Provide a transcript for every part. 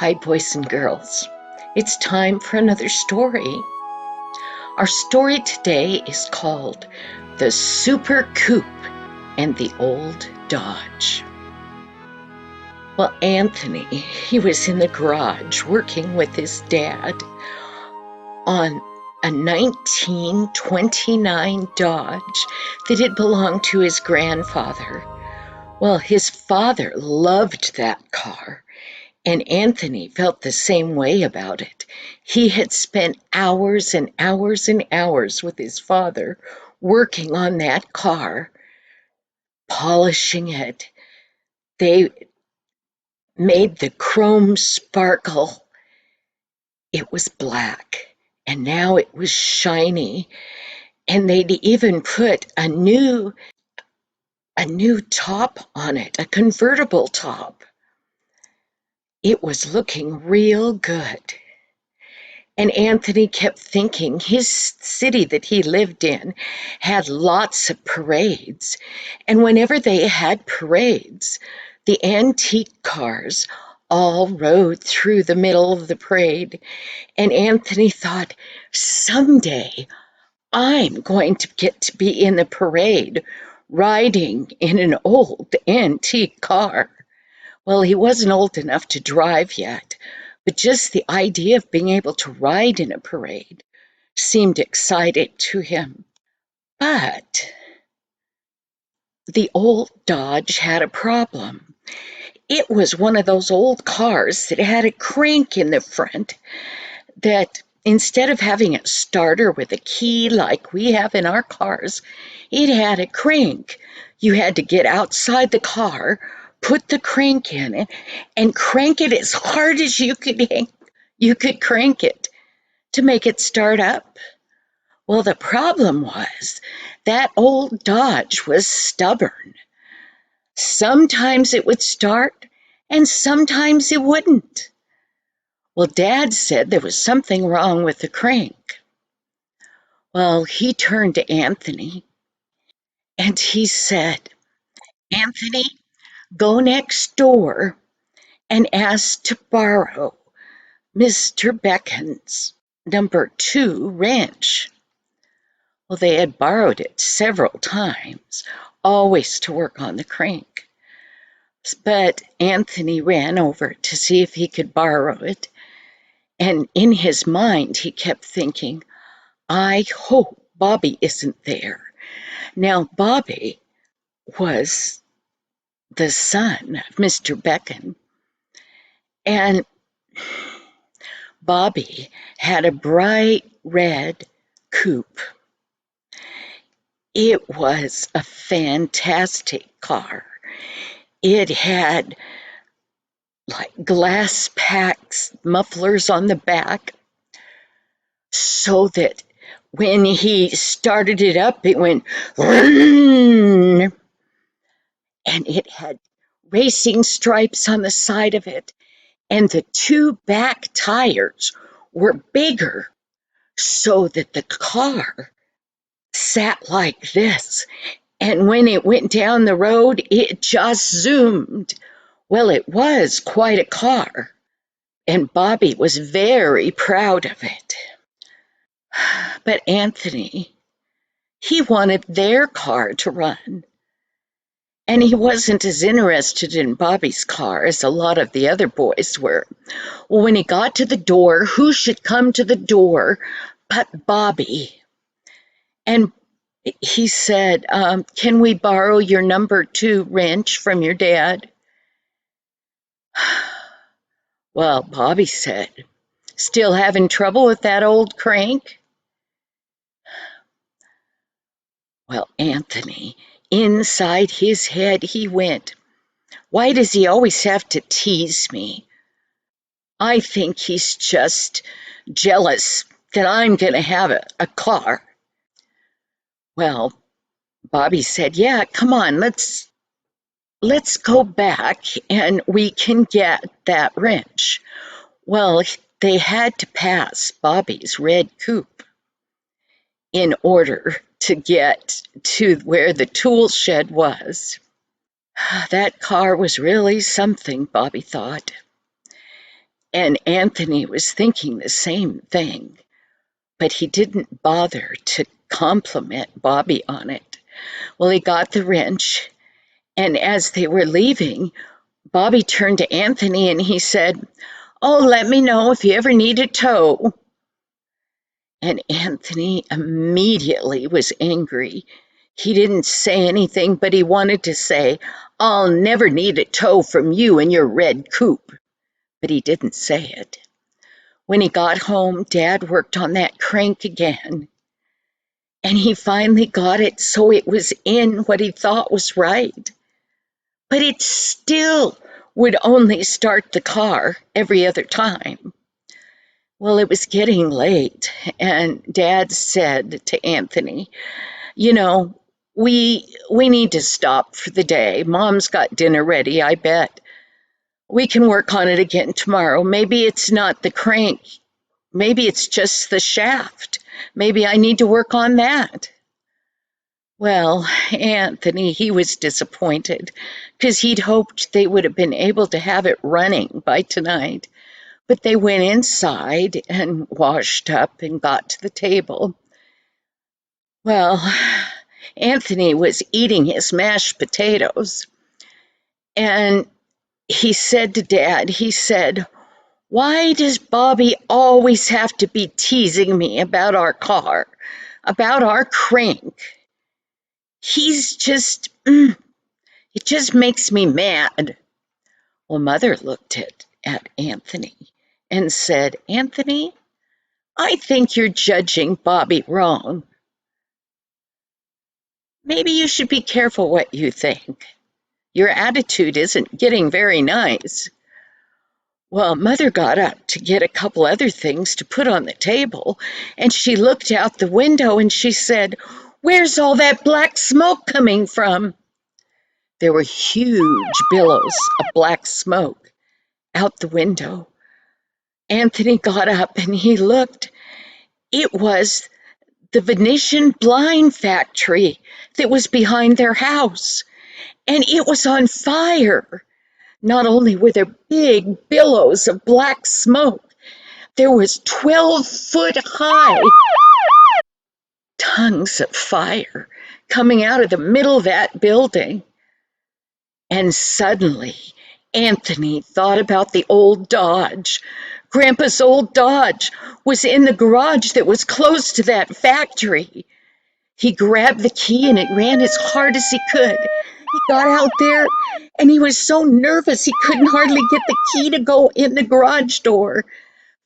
Hi, boys and girls. It's time for another story. Our story today is called The Super Coupe and the Old Dodge. Well, Anthony, he was in the garage working with his dad on a 1929 Dodge that had belonged to his grandfather. Well, his father loved that car. And Anthony felt the same way about it. He had spent hours and hours and hours with his father working on that car, polishing it. They made the chrome sparkle. It was black, and now it was shiny. And they'd even put a new top on it, a convertible top. It was looking real good. And Anthony kept thinking his city that he lived in had lots of parades. And whenever they had parades, the antique cars all rode through the middle of the parade. And Anthony thought, someday I'm going to get to be in the parade riding in an old antique car. Well, he wasn't old enough to drive yet, but just the idea of being able to ride in a parade seemed exciting to him. But the old Dodge had a problem. It was one of those old cars that had a crank in the front that instead of having a starter with a key like we have in our cars, it had a crank. You had to get outside the car, put the crank in it, and crank it as hard as you could crank it to make it start up. Well, the problem was that old Dodge was stubborn. Sometimes it would start, and sometimes it wouldn't. Well, Dad said there was something wrong with the crank. Well, he turned to Anthony, and he said, Anthony, go next door and ask to borrow Mr. Beckon's #2 wrench. Well, they had borrowed it several times, always to work on the crank. But Anthony ran over to see if he could borrow it, and in his mind he kept thinking, I hope Bobby isn't there. Now, Bobby was the son of Mr. Beckon, and Bobby had a bright red coupe. It was a fantastic car. It had like glass packs, mufflers on the back, so that when he started it up, it went and it had racing stripes on the side of it, and the two back tires were bigger so that the car sat like this, and when it went down the road, it just zoomed. Well, it was quite a car, and Bobby was very proud of it. But Anthony, he wanted their car to run, and he wasn't as interested in Bobby's car as a lot of the other boys were. Well, when he got to the door, who should come to the door but Bobby? And he said, can we borrow your #2 wrench from your dad? Well, Bobby said, still having trouble with that old crank? Well, Anthony, inside his head, he went, why does he always have to tease me? I think he's just jealous that I'm going to have a car. Well, Bobby said, yeah, come on, let's go back and we can get that wrench. Well, they had to pass Bobby's red coupe in order to get to where the tool shed was. That car was really something, Bobby thought. And Anthony was thinking the same thing, but he didn't bother to compliment Bobby on it. Well, he got the wrench, and as they were leaving, Bobby turned to Anthony and he said, "Oh, let me know if you ever need a tow." And Anthony immediately was angry. He didn't say anything, but he wanted to say, "I'll never need a tow from you and your red coupe." But he didn't say it. When he got home, Dad worked on that crank again, and he finally got it so it was in what he thought was right. But it still would only start the car every other time. Well, it was getting late, and Dad said to Anthony, "You know, we need to stop for the day. Mom's got dinner ready, I bet. We can work on it again tomorrow. Maybe it's not the crank. Maybe it's just the shaft. Maybe I need to work on that." Well, Anthony, he was disappointed because he'd hoped they would have been able to have it running by tonight. But they went inside and washed up and got to the table. Well, Anthony was eating his mashed potatoes, and he said to Dad, he said, "Why does Bobby always have to be teasing me about our car, about our crank? He's just, it just makes me mad." Well, Mother looked at Anthony and said, "Anthony, I think you're judging Bobby wrong. Maybe you should be careful what you think. Your attitude isn't getting very nice." Well, Mother got up to get a couple other things to put on the table, and she looked out the window and she said, "Where's all that black smoke coming from?" There were huge billows of black smoke out the window. Anthony got up and he looked. It was the Venetian blind factory that was behind their house, and it was on fire. Not only were there big billows of black smoke, there was 12-foot high tongues of fire coming out of the middle of that building. And suddenly, Anthony thought about the old Dodge. Grandpa's old Dodge was in the garage that was close to that factory. He grabbed the key and it ran as hard as he could. He got out there and he was so nervous he couldn't hardly get the key to go in the garage door.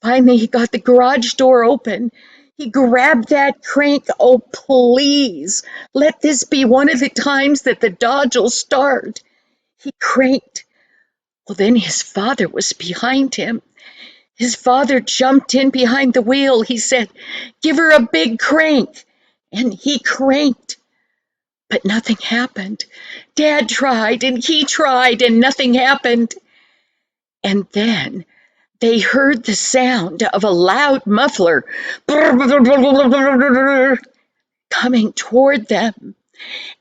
Finally, he got the garage door open. He grabbed that crank. "Oh, please, let this be one of the times that the Dodge will start." He cranked. Well, then his father was behind him. His father jumped in behind the wheel. He said, "Give her a big crank." And he cranked, but nothing happened. Dad tried, and he tried, and nothing happened. And then they heard the sound of a loud muffler coming toward them,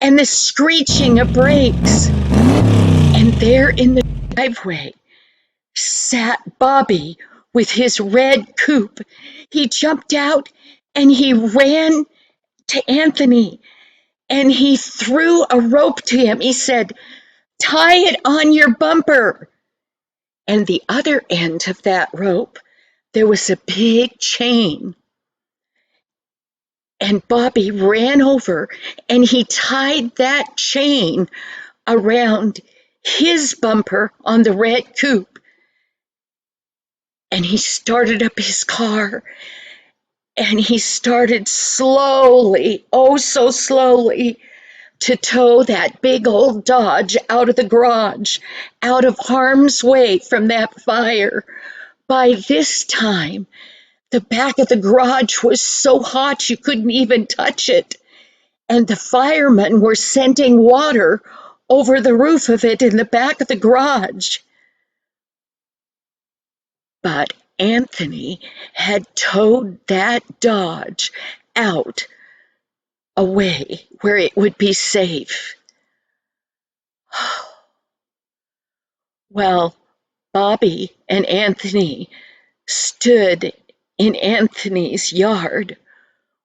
and the screeching of brakes. And there in the driveway sat Bobby with his red coupe. He jumped out and he ran to Anthony and he threw a rope to him. He said, "Tie it on your bumper." And the other end of that rope, there was a big chain. And Bobby ran over and he tied that chain around his bumper on the red coupe. And he started up his car and he started slowly, oh so slowly, to tow that big old Dodge out of the garage, out of harm's way from that fire. By this time, the back of the garage was so hot you couldn't even touch it, and the firemen were sending water over the roof of it in the back of the garage. But Anthony had towed that Dodge out away where it would be safe. Well, Bobby and Anthony stood in Anthony's yard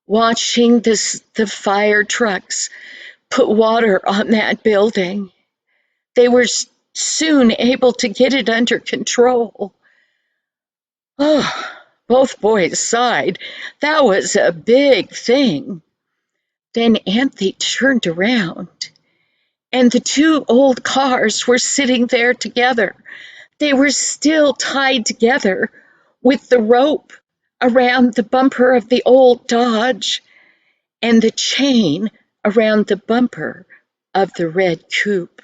watching the fire trucks put water on that building. They were soon able to get it under control. Oh, both boys sighed. That was a big thing. Then Anthony turned around, and the two old cars were sitting there together. They were still tied together with the rope around the bumper of the old Dodge and the chain around the bumper of the red coupe.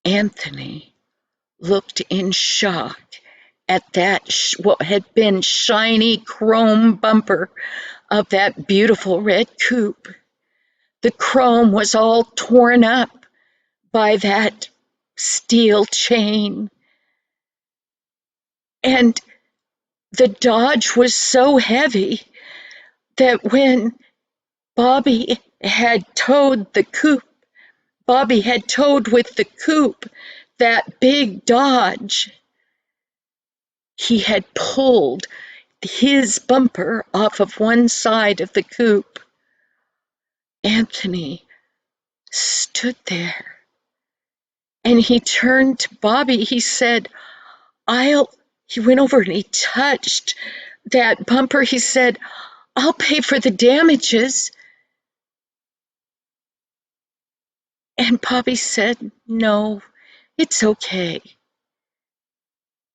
Anthony looked in shock at that what had been shiny chrome bumper of that beautiful red coupe. The chrome was all torn up by that steel chain. And the Dodge was so heavy that when Bobby had towed with the coupe that big Dodge. He had pulled his bumper off of one side of the coupe. Anthony stood there and he turned to Bobby. He said, he went over and he touched that bumper. He said, I'll pay for the damages. And Bobby said, no, it's okay.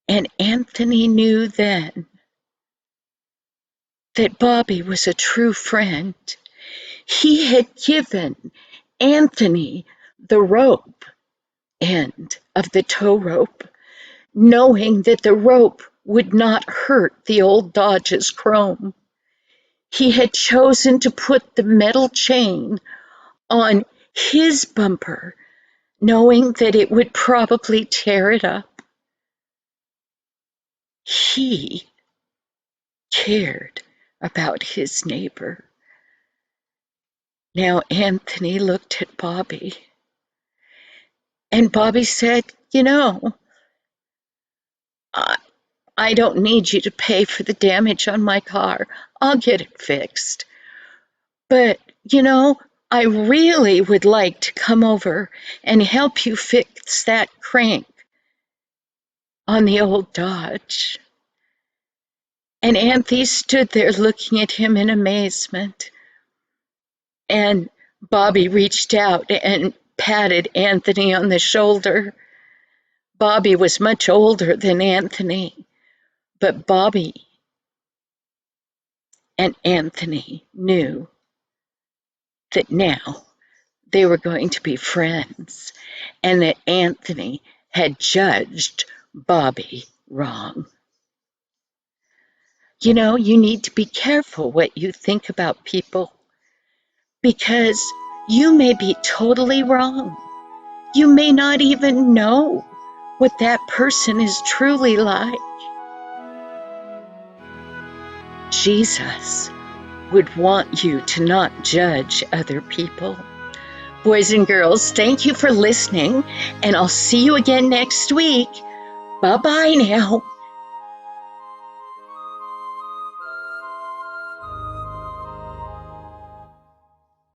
And Anthony knew then that Bobby was a true friend. He had given Anthony the rope end of the tow rope, knowing that the rope would not hurt the old Dodge's chrome. He had chosen to put the metal chain on his bumper, knowing that it would probably tear it up. He cared about his neighbor. Now Anthony looked at Bobby, and Bobby said, I don't need you to pay for the damage on my car. I'll get it fixed. But, I really would like to come over and help you fix that crank on the old Dodge. And Anthony stood there looking at him in amazement. And Bobby reached out and patted Anthony on the shoulder. Bobby was much older than Anthony, but Bobby and Anthony knew that now they were going to be friends and that Anthony had judged Bobby wrong. You need to be careful what you think about people because you may be totally wrong. You may not even know what that person is truly like. Jesus would want you to not judge other people. Boys and girls, thank you for listening, and I'll see you again next week. Bye-bye now.